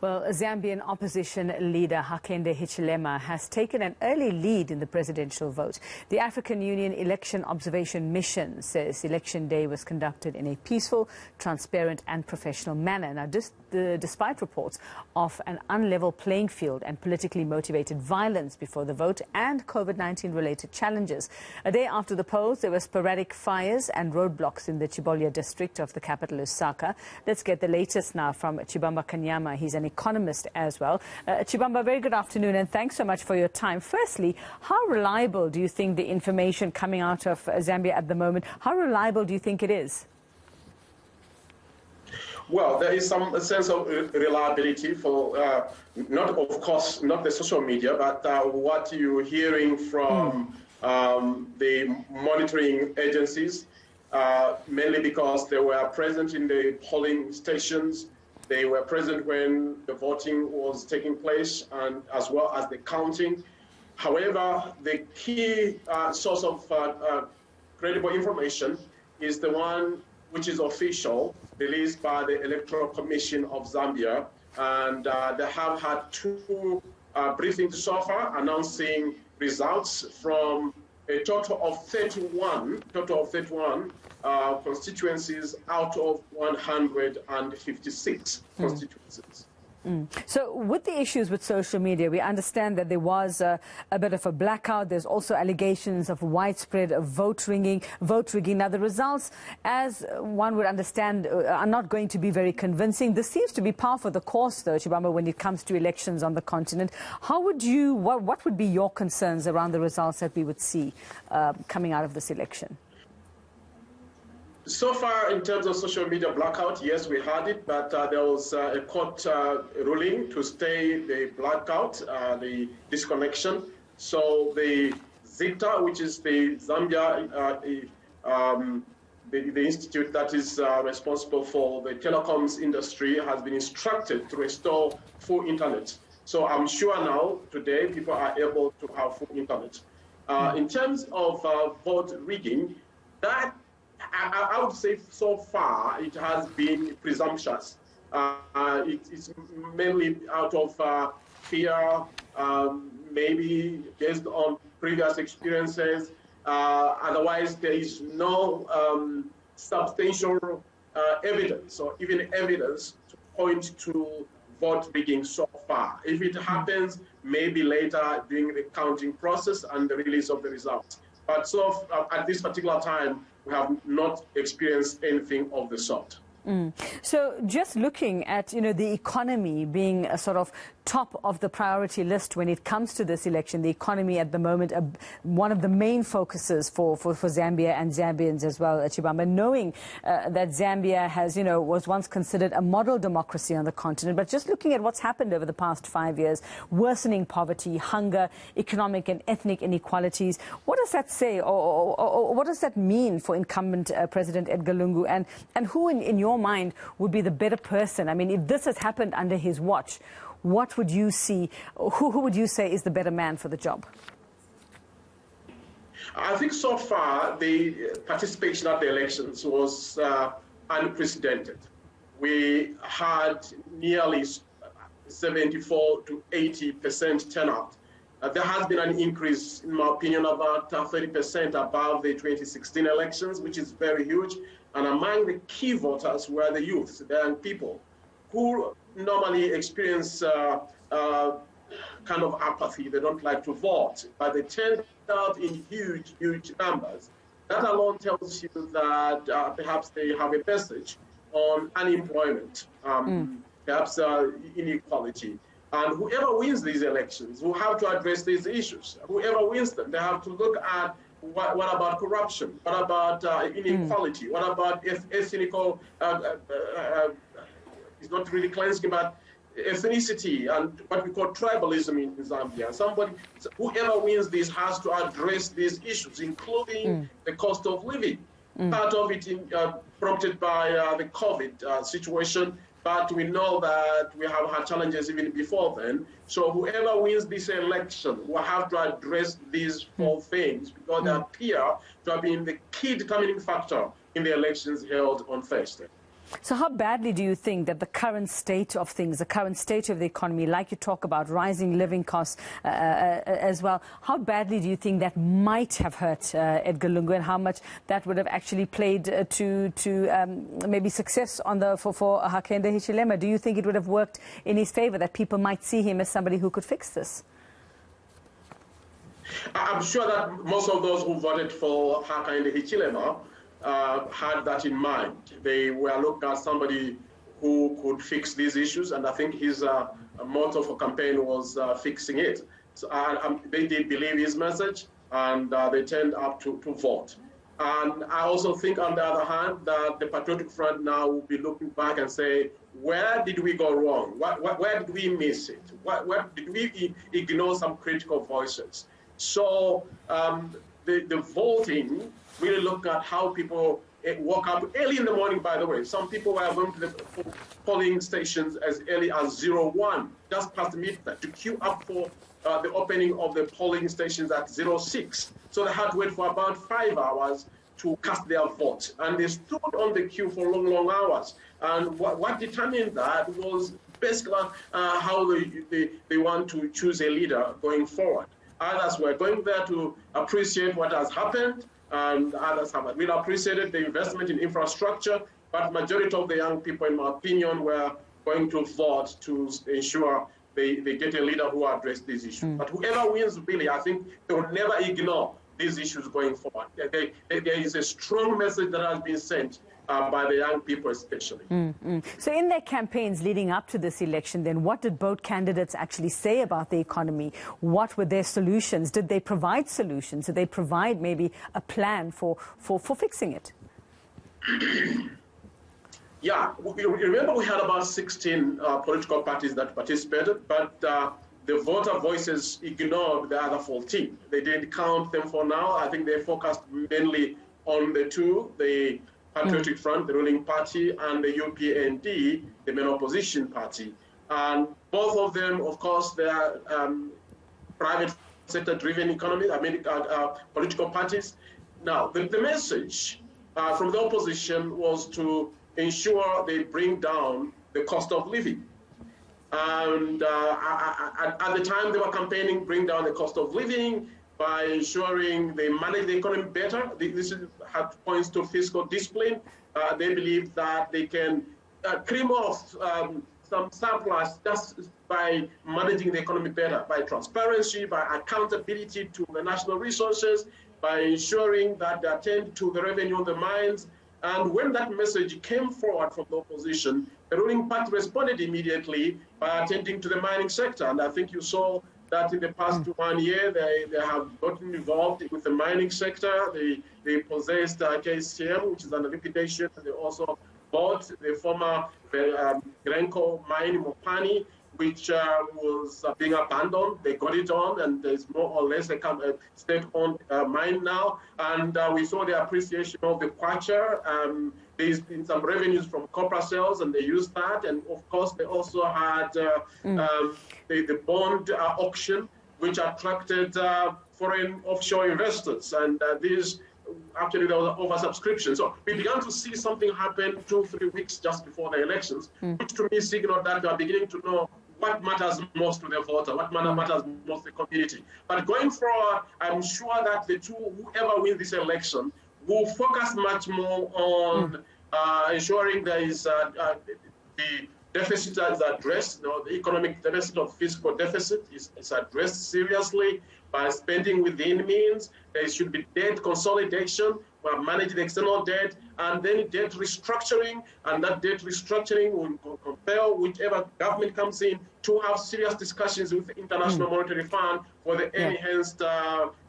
Well, Zambian opposition leader Hichilema has taken an early lead in the presidential vote. The African Union Election Observation Mission says Election Day was conducted in a peaceful, transparent and professional manner. Now, despite reports of an unlevel playing field and politically motivated violence before the vote and COVID-19 related challenges. A day after the polls, there were sporadic fires and roadblocks in the Chibamba district of the capital, Lusaka. Let's get the latest now from Chibamba Kanyama. He's an economist as well. Chibamba, very good afternoon and thanks so much for your time. Firstly, how reliable do you think the information coming out of Zambia at the moment, how reliable do you think it is? Well, there is some sense of reliability for, not of course, not the social media, but what you're hearing from the monitoring agencies, mainly because they were present in the polling stations. They were present when the voting was taking place and as well as the counting. However, the key source of credible information is the one which is official, released by the Electoral Commission of Zambia. And they have had two briefings so far announcing results from a total of 31 constituencies out of 156 constituencies. So with the issues with social media, we understand that there was a bit of a blackout. There's also allegations of widespread vote rigging. Now, the results, as one would understand, are not going to be very convincing. This seems to be par for the course, though, Chibamba, when it comes to elections on the continent. How would you, what would be your concerns around the results that we would see coming out of this election? So far, in terms of social media blackout, yes, we had it, but there was a court ruling to stay the blackout, the disconnection. So the ZICTA, which is the Zambia, the institute that is responsible for the telecoms industry, has been instructed to restore full internet. So I'm sure now, today, people are able to have full internet. In terms of vote rigging, that I would say so far it has been presumptuous. It's mainly out of fear, maybe based on previous experiences. Otherwise, there is no substantial evidence or even evidence to point to vote rigging so far. If it happens, maybe later during the counting process and the release of the results. But so at this particular time, we have not experienced anything of the sort. So just looking at, the economy being a sort of top of the priority list when it comes to this election, the economy at the moment, one of the main focuses for Zambia and Zambians as well, Chibamba, knowing that Zambia has, was once considered a model democracy on the continent, but just looking at what's happened over the past 5 years, worsening poverty, hunger, economic and ethnic inequalities, what does that say or what does that mean for incumbent President Edgar Lungu and who in your mind would be the better person? I mean, if this has happened under his watch, what would you see, who would you say is the better man for the job? I think so far the participation at the elections was unprecedented. We had nearly 74 to 80% turnout. There has been an increase, in my opinion, about 30% above the 2016 elections, which is very huge. And among the key voters were the youth, the young people, who normally experience kind of apathy. They don't like to vote, but they turned out in huge numbers. That alone tells you that perhaps they have a message on unemployment, perhaps inequality. And whoever wins these elections will have to address these issues. Whoever wins them, they have to look at what about corruption? What about inequality? What about ethnical, it's not really cleansing, but ethnicity and what we call tribalism in Zambia. Whoever wins this has to address these issues, including the cost of living. Part of it prompted by the COVID situation, but we know that we have had challenges even before then. So whoever wins this election will have to address these four things because they appear to have been the key determining factor in the elections held on Thursday. So how badly do you think that the current state of things, the current state of the economy, like you talk about rising living costs as well, how badly do you think that might have hurt Edgar Lungu, and how much that would have actually played to maybe success on for Hakainde Hichilema? Do you think it would have worked in his favor, that people might see him as somebody who could fix this? I'm sure that most of those who voted for Hakainde Hichilema had that in mind. They were looking at somebody who could fix these issues, and I think his motto for campaign was fixing it. So they did believe his message, and they turned up to vote. And I also think, on the other hand, that the Patriotic Front now will be looking back and say, where did we go wrong? Where did we miss it? Where did we ignore some critical voices? So the voting really looked at how people woke up early in the morning, by the way. Some people were going to the polling stations as early as 01, just past midnight, to queue up for the opening of the polling stations at 06. So they had to wait for about 5 hours to cast their vote. And they stood on the queue for long, long hours. And what determined that was basically how they want to choose a leader going forward. Others were going there to appreciate what has happened, and others have really appreciated the investment in infrastructure, but majority of the young people, in my opinion, were going to vote to ensure they get a leader who addresses these issues. But whoever wins, really, I think they will never ignore these issues going forward. There is a strong message that has been sent by the young people especially. So in their campaigns leading up to this election, then, what did both candidates actually say about the economy? What were their solutions? Did they provide solutions? Did they provide maybe a plan for fixing it? Yeah, remember we had about 16 political parties that participated, but the voter voices ignored the other 14. They didn't count them for now. I think they focused mainly on the two, the Patriotic Front, the ruling party, and the UPND, the main opposition party. And both of them, of course, they are private sector-driven economies, political parties. Now, the message from the opposition was to ensure they bring down the cost of living. And at the time they were campaigning, bring down the cost of living by ensuring they manage the economy better. This points to fiscal discipline. They believe that they can trim off some surplus just by managing the economy better, by transparency, by accountability to the national resources, by ensuring that they attend to the revenue on the mines. And when that message came forward from the opposition, the ruling party responded immediately by attending to the mining sector. And I think you saw that in the past 1 year, they have gotten involved with the mining sector. They possessed KCM, which is under liquidation. They also bought the former Grenco mine in Mopani, which was being abandoned. They got it on, and there's more or less a state-owned mine now. And we saw the appreciation of the kwacha. There's been some revenues from copper sales, and they used that. And of course, they also had the bond auction, which attracted foreign offshore investors. And actually, there was an oversubscription. So we began to see something happen 2-3 weeks just before the elections, which to me signaled that we are beginning to know what matters most to the voter, what matters most to the community. But going forward, I'm sure that whoever wins this election, will focus much more on ensuring there is the deficit is addressed. The economic deficit or fiscal deficit is addressed seriously by spending within means. There should be debt consolidation, manage the external debt, and then debt restructuring. And that debt restructuring will compel whichever government comes in to have serious discussions with the International Monetary Fund for the enhanced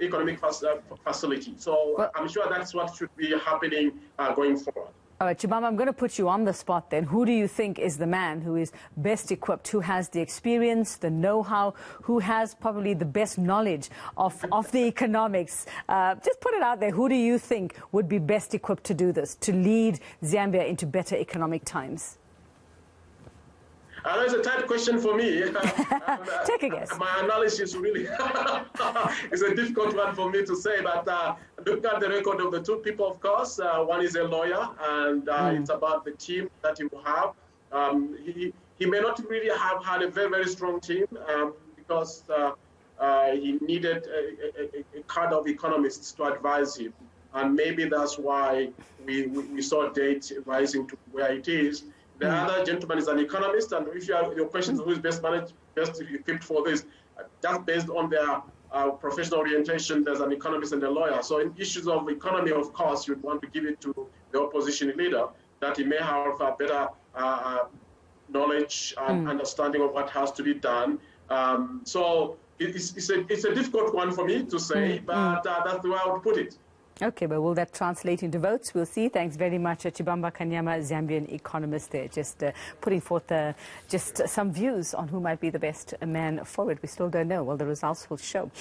economic facility. So I'm sure that's what should be happening going forward. All right, Chibamba, I'm going to put you on the spot then. Who do you think is the man who is best equipped, who has the experience, the know-how, who has probably the best knowledge of the economics? Just put it out there. Who do you think would be best equipped to do this, to lead Zambia into better economic times? I know it's a tight question for me. Take a guess. My analysis really is a difficult one for me to say, but look at the record of the two people, of course. One is a lawyer, and it's about the team that he will have. He may not really have had a very, very strong team because he needed a cadre of economists to advise him. And maybe that's why we saw debt rising to where it is. The other gentleman is an economist, and if you have your questions, who is best equipped for this, just based on their professional orientation, there's an economist and a lawyer. So in issues of economy, of course, you'd want to give it to the opposition leader, that he may have a better knowledge and understanding of what has to be done. So it's a difficult one for me to say, but that's the way I would put it. Okay, but will that translate into votes? We'll see. Thanks very much, Chibamba Kanyama, Zambian economist there, just putting forth just some views on who might be the best man forward. We still don't know. Well, the results will show.